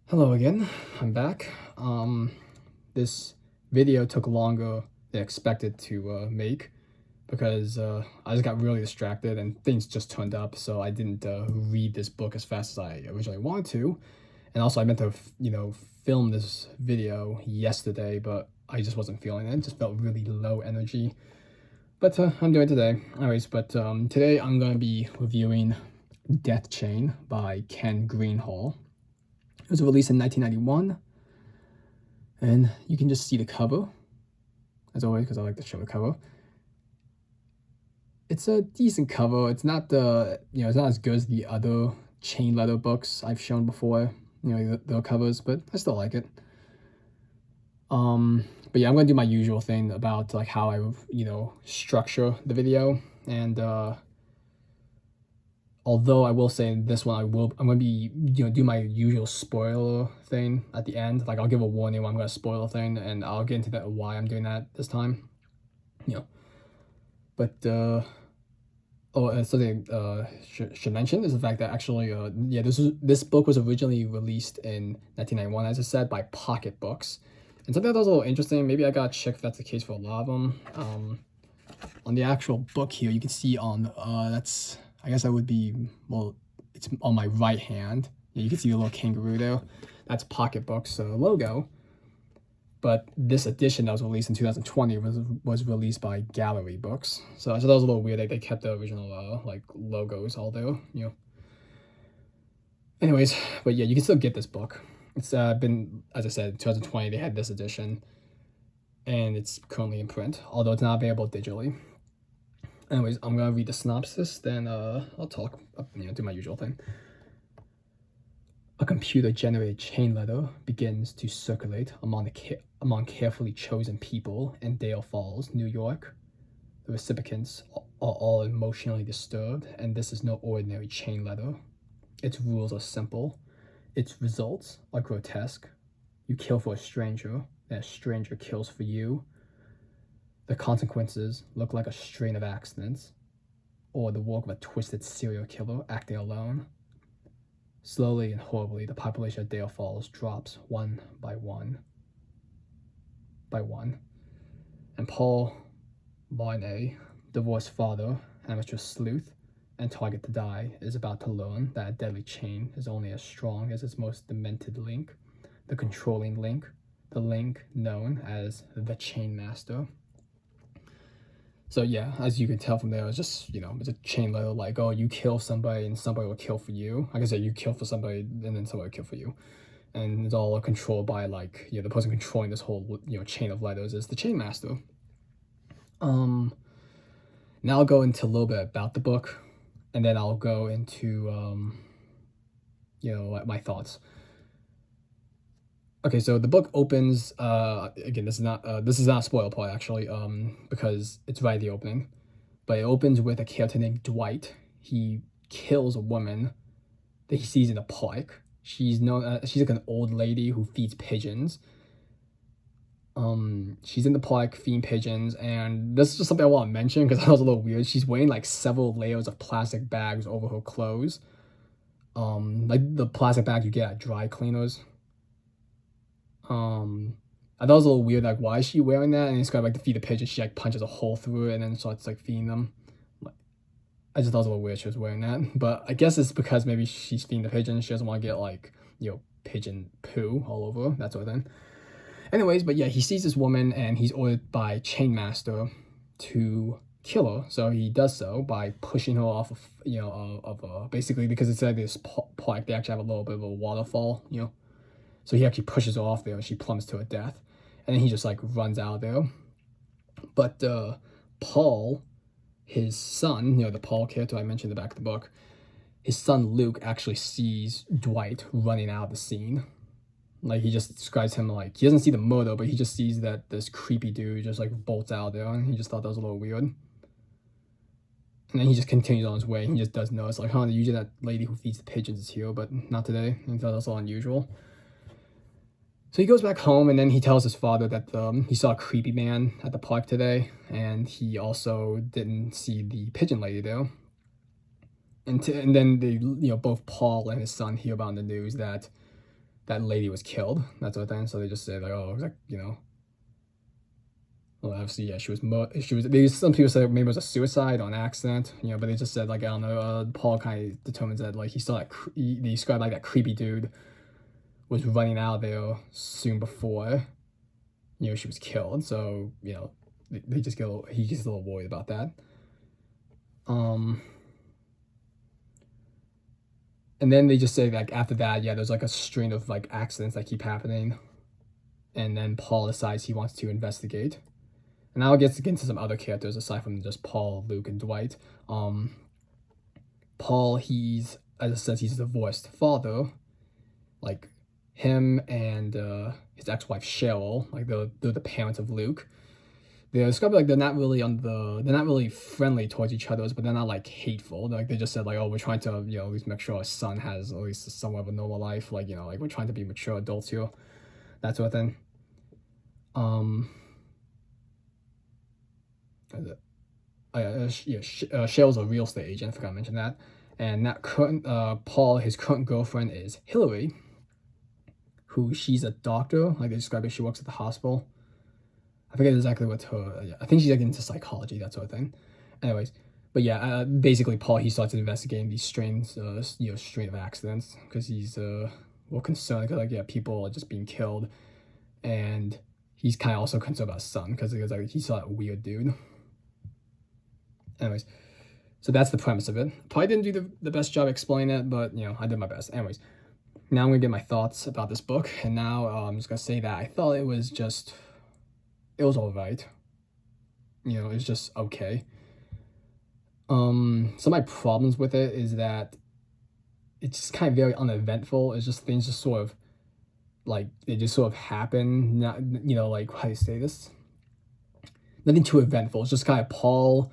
Hello again, I'm back. This video took longer than expected to make because I just got really distracted and things just turned up, so I didn't read this book as fast as I originally wanted to. And also I meant to, film this video yesterday, but I just wasn't feeling it. It just felt really low energy. But I'm doing it today. Anyways, but today I'm going to be reviewing Deathchain by Ken Greenhall. It was released in 1991, and you can just see the cover, as always, because I like to show the cover. It's a decent cover. It's not it's not as good as the other chain letter books I've shown before, the covers, but I still like it. But yeah, I'm gonna do my usual thing about like how I, structure the video, and although I will say in this one I'm gonna be do my usual spoiler thing at the end. Like I'll give a warning when I'm gonna spoil a thing, and I'll get into that why I'm doing that this time. But something should mention is the fact that actually this book was originally released in 1991, as I said, by Pocket Books, and something that was a little interesting. Maybe I gotta check if that's the case for a lot of them. On the actual book here, you can see on I guess that would be, well, it's on my right hand. You can see the little kangaroo there. That's Pocket Books logo. But this edition that was released in 2020 was released by Gallery Books. So that was a little weird that they kept the original like logos all there, Anyways, but yeah, you can still get this book. It's been, as I said, 2020 they had this edition, and it's currently in print, although it's not available digitally. Anyways, I'm gonna read the synopsis, then I'll talk, do my usual thing. A computer-generated chain letter begins to circulate among carefully chosen people in Dale Falls, New York. The recipients are all emotionally disturbed, and this is no ordinary chain letter. Its rules are simple. Its results are grotesque. You kill for a stranger, and a stranger kills for you. The consequences look like a string of accidents, or the work of a twisted serial killer acting alone. Slowly and horribly, the population of Dale Falls drops one by one. And Paul Barney, divorced father, amateur sleuth, and target to die, is about to learn that a deadly chain is only as strong as its most demented link, the controlling link, the link known as the Chain Master. So yeah, as you can tell from there, it's just, it's a chain letter like, oh, you kill somebody and somebody will kill for you. Like I said, you kill for somebody and then somebody will kill for you. And it's all controlled by like, the person controlling this whole, chain of letters is the Chain Master. Now I'll go into a little bit about the book, and then I'll go into, my thoughts. Okay, so the book opens, again, this is not a spoiler part actually, because it's right at the opening, but it opens with a character named Dwight. He kills a woman that he sees in a park. She's like an old lady who feeds pigeons. She's in the park feeding pigeons, and this is just something I want to mention because that was a little weird. She's wearing like several layers of plastic bags over her clothes, like the plastic bags you get at dry cleaners. I thought it was a little weird, like why is she wearing that? And it's kind of like to feed the pigeons, she like punches a hole through it and then starts like feeding them. I just thought it was a little weird she was wearing that, but I guess it's because maybe she's feeding the pigeons. She doesn't want to get like, pigeon poo all over, that sort of thing. Anyways, but yeah, he sees this woman and he's ordered by Chain Master to kill her. So he does so by pushing her off of, basically because it's like this park, they actually have a little bit of a waterfall, So he actually pushes her off there and she plummets to her death. And then he just like runs out of there. But Paul, his son, the Paul character I mentioned in the back of the book, his son Luke actually sees Dwight running out of the scene. Like he just describes him like, he doesn't see the murder, but he just sees that this creepy dude just like bolts out there, and he just thought that was a little weird. And then he just continues on his way. He just does notice like, usually that lady who feeds the pigeons is here, but not today. He thought that was a little unusual. So he goes back home, and then he tells his father that he saw a creepy man at the park today, and he also didn't see the pigeon lady there. And then they, both Paul and his son hear about in the news that that lady was killed, that sort of thing. So they just say like, oh, like, well, obviously, yeah, some people said maybe it was a suicide on accident, but they just said like, I don't know. Paul kind of determines that like he saw that he described like that creepy dude was running out there soon before, she was killed. So they just he gets a little worried about that. And then they just say like after that, yeah, there's like a string of like accidents that keep happening, and then Paul decides he wants to investigate. And now it gets into some other characters aside from just Paul, Luke, and Dwight. Paul, he's, as it says, he's a divorced father. Like him and his ex-wife Cheryl, like they're the parents of Luke. They're described like they're not really friendly towards each other, but they're not like hateful. Like they just said like, oh, we're trying to at least make sure our son has at least somewhat of a normal life. Like like we're trying to be mature adults here, that sort of thing. Cheryl's a real estate agent. I forgot to mention that. And that current Paul, his current girlfriend is Hillary, who she's a doctor. Like they describe it, she works at the hospital. I forget exactly what her. I think she's like into psychology, that sort of thing. Anyways, but yeah, basically Paul, he starts investigating these string of accidents because he's concerned because like people are just being killed, and he's kind of also concerned about his son because he saw that weird dude. Anyways, so that's the premise of it. Probably didn't do the best job explaining it, but I did my best. Anyways, now I'm gonna get my thoughts about this book, and now I'm just gonna say that I thought it was all right. It's just okay. Some of my problems with it is that it's just kind of very uneventful. It's just things just sort of like they just sort of happen. Not like how do you say this? Nothing too eventful. It's just kind of Paul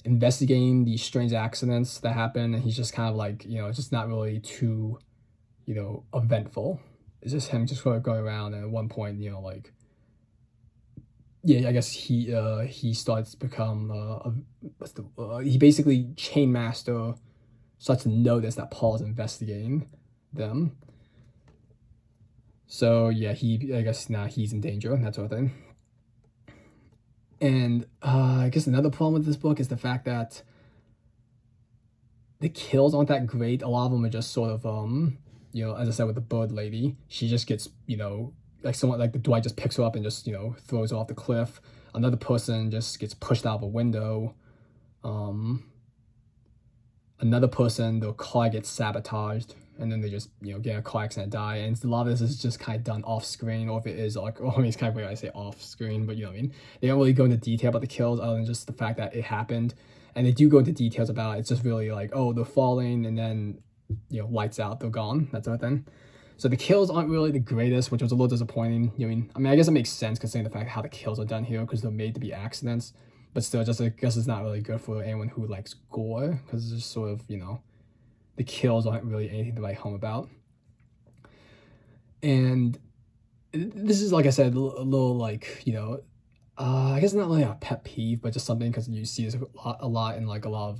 investigating these strange accidents that happen, and he's just kind of like it's just not really too eventful. It's just him just sort of going around, and at one point like I guess he starts to become he basically chain master starts to notice that Paul is investigating them. So yeah, I guess now he's in danger and that sort of thing. And I guess another problem with this book is the fact that the kills aren't that great. A lot of them are just sort of as I said with the bird lady, she just gets like someone like the Dwight just picks her up and just throws her off the cliff. Another person just gets pushed out of a window. Another person, their car gets sabotaged, and then they just get in a car accident and die. And a lot of this is just kind of done off screen, or if it is like, it's kind of weird I say off screen, but you know what I mean. They don't really go into detail about the kills other than just the fact that it happened, and they do go into details about it. It's just really like, oh, they're falling, and then lights out, they're gone, that sort of thing. So the kills aren't really the greatest, which was a little disappointing. I mean, I guess it makes sense considering the fact how the kills are done here because they're made to be accidents. But still, just I guess it's not really good for anyone who likes gore because it's just sort of the kills aren't really anything to write home about. And this is, like I said, a little like I guess not really a pet peeve, but just something because you see this a lot in like a lot of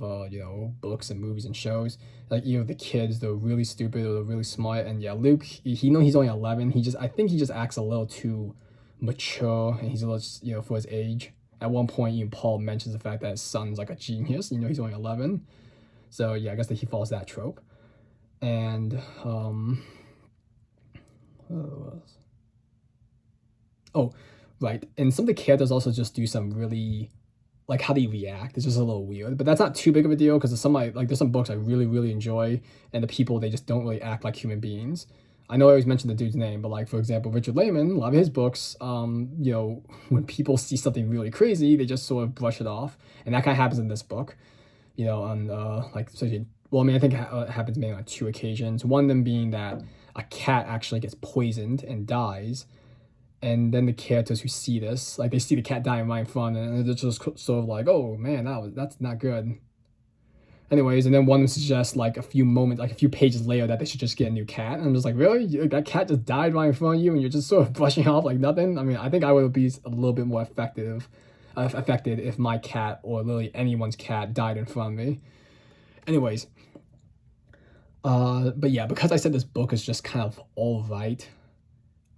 books and movies and shows. Like the kids, they're really stupid or they're really smart, and yeah, Luke, he's only 11. I think he just acts a little too mature, and he's a little for his age. At one point, Paul mentions the fact that his son's like a genius. He's only 11, so yeah, I guess that he follows that trope. And right, and some of the characters also just do some really like how they react. It's just a little weird, but that's not too big of a deal because there's some books I really really enjoy, and the people they just don't really act like human beings. I know I always mention the dude's name, but like for example, Richard Lehman, a lot of his books, when people see something really crazy, they just sort of brush it off, and that kind of happens in this book, on well, I mean, I think it happens mainly on 2 occasions. One of them being that a cat actually gets poisoned and dies, and then the characters who see this, like they see the cat dying right in front, and they're just sort of like, oh man, that's not good. Anyways, and then one suggests like a few pages later that they should just get a new cat. And I'm just like, really? That cat just died right in front of you and you're just sort of brushing off like nothing? I mean, I think I would be a little bit more affected if my cat or literally anyone's cat died in front of me. Anyways, but yeah, because I said this book is just kind of all right,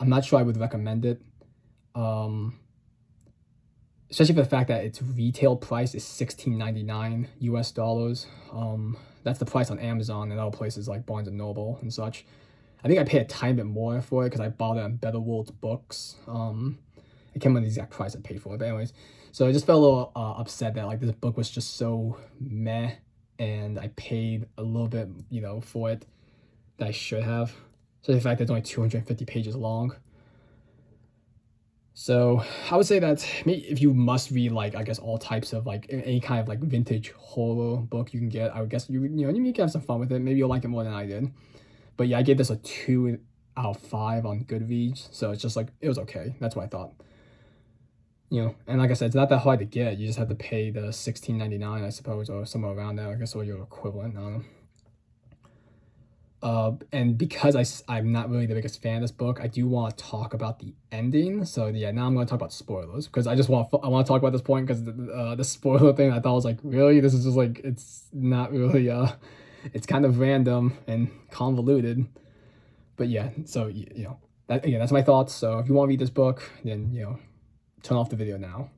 I'm not sure I would recommend it. Especially for the fact that its retail price is $16.99 US. That's the price on Amazon and other places like Barnes and Noble and such. I think I paid a tiny bit more for it because I bought it on Better World's Books. It came on the exact price I paid for it, but anyways. So I just felt a little upset that like this book was just so meh, and I paid a little bit, for it that I should have. So the fact that it's only 250 pages long. So I would say that if you must read like I guess all types of like any kind of like vintage horror book you can get, I would guess you can have some fun with it. Maybe you'll like it more than I did. But yeah, I gave this a 2 out of 5 on Goodreads. So it's just like it was okay. That's what I thought. And like I said, it's not that hard to get. You just have to pay the $16.99, I suppose, or somewhere around there, I guess, or your equivalent. I don't know. And because I'm not really the biggest fan of this book, I do want to talk about the ending. So yeah, now I'm going to talk about spoilers because I want to talk about this point because the spoiler thing I thought was like, really, this is just like it's not really it's kind of random and convoluted. But yeah, so that again, that's my thoughts. So if you want to read this book, then turn off the video now.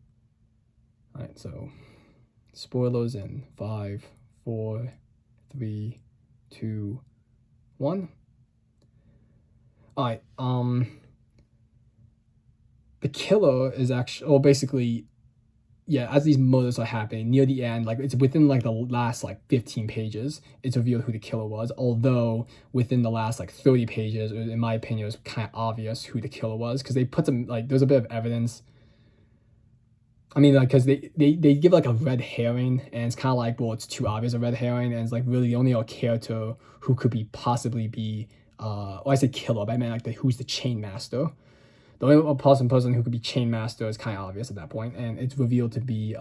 All right, so spoilers in 5, 4, 3, 2, 1. All right. The killer is actually, well, basically, yeah. As these murders are happening near the end, like it's within like the last like 15 pages, it's revealed who the killer was. Although within the last like 30 pages, in my opinion, it was kind of obvious who the killer was because they put some like there's a bit of evidence. I mean, like, because they give like a red herring, and it's kind of like, well, it's too obvious a red herring, and it's like really the only character who could possibly be, well, I said killer, but I meant like who's the chain master. The only person who could be chain master is kind of obvious at that point, and it's revealed to be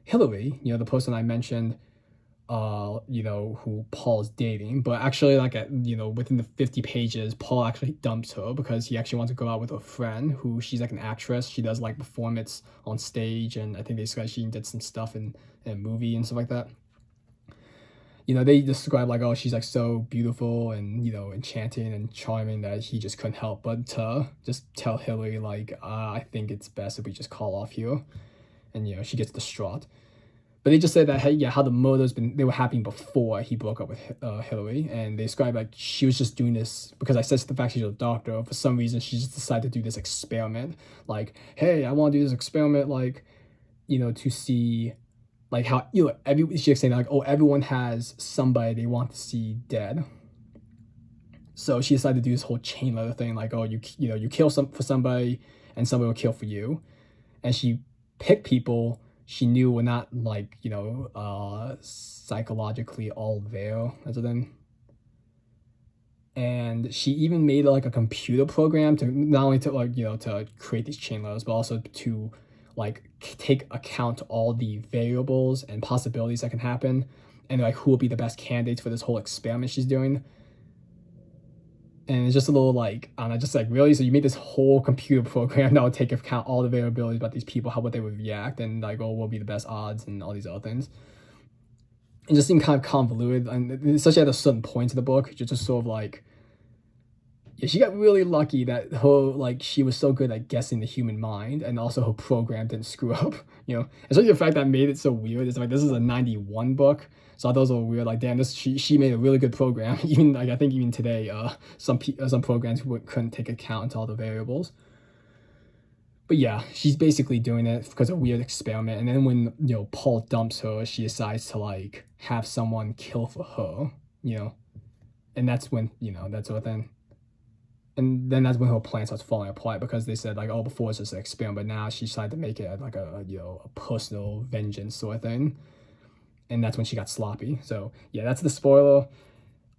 Hillary, the person I mentioned, who Paul's dating, but actually like within the 50 pages, Paul actually dumps her because he actually wants to go out with a friend who she's like an actress. She does like performance on stage, and I think they said she did some stuff in a movie and stuff like that. They describe like, oh, she's like so beautiful and enchanting and charming that he just couldn't help but to just tell Hillary like, I think it's best if we just call off here, and she gets distraught. But they just said that, hey, yeah, how the murders they were happening before he broke up with Hillary, and they described like she was just doing this because I said the fact she's a doctor. For some reason, she just decided to do this experiment. Like, hey, I want to do this experiment, like, to see, like how she's saying like, oh, everyone has somebody they want to see dead. So she decided to do this whole chain letter thing, like, oh, you kill for somebody, and somebody will kill for you, and she picked people she knew were not like psychologically all there as a thing. And she even made like a computer program to not only to like to create these chain letters, but also to like take account all the variables and possibilities that can happen, and like who will be the best candidates for this whole experiment she's doing. And it's just a little like, just like, really? So you made this whole computer program that would take account all the variabilities about these people, how would they would react, and like, oh, what will be the best odds, and all these other things. It just seemed kind of convoluted, and especially at a certain point in the book, just sort of like, yeah, she got really lucky that she was so good at guessing the human mind, and also her program didn't screw up, Especially the fact that made it so weird. It's like, this is a 91 book. So I thought it was weird. Like, damn, she made a really good program. Even like I think even today, some programs couldn't take account to all the variables. But yeah, she's basically doing it because of a weird experiment. And then when Paul dumps her, she decides to like have someone kill for her. And that's when that sort of thing. And then that's when her plan starts falling apart because they said like, oh, before it's just an experiment, but now she decided to make it like a personal vengeance sort of thing. And that's when she got sloppy. So yeah, that's the spoiler.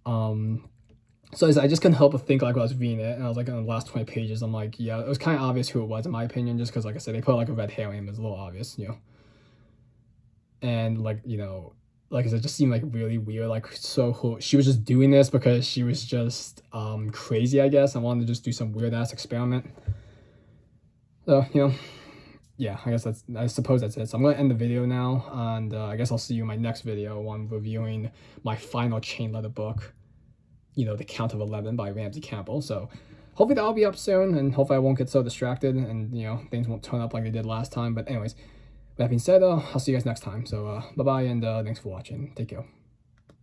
So I just couldn't help but think like when I was reading it, and I was like on the last 20 pages, I'm like, yeah, it was kind of obvious who it was in my opinion, just because like I said, they put like a red herring, it was a little obvious, and like like I said, it just seemed like really weird. Like, so she was just doing this because she was just crazy, I guess. I wanted to just do some weird ass experiment. So yeah, I suppose that's it. So I'm gonna end the video now, and I guess I'll see you in my next video when I'm reviewing my final chain letter book, The Count of 11 by Ramsey Campbell. So hopefully that'll be up soon, and hopefully I won't get so distracted and things won't turn up like they did last time. But anyways, with that being said, I'll see you guys next time. So bye bye, and thanks for watching. Take care.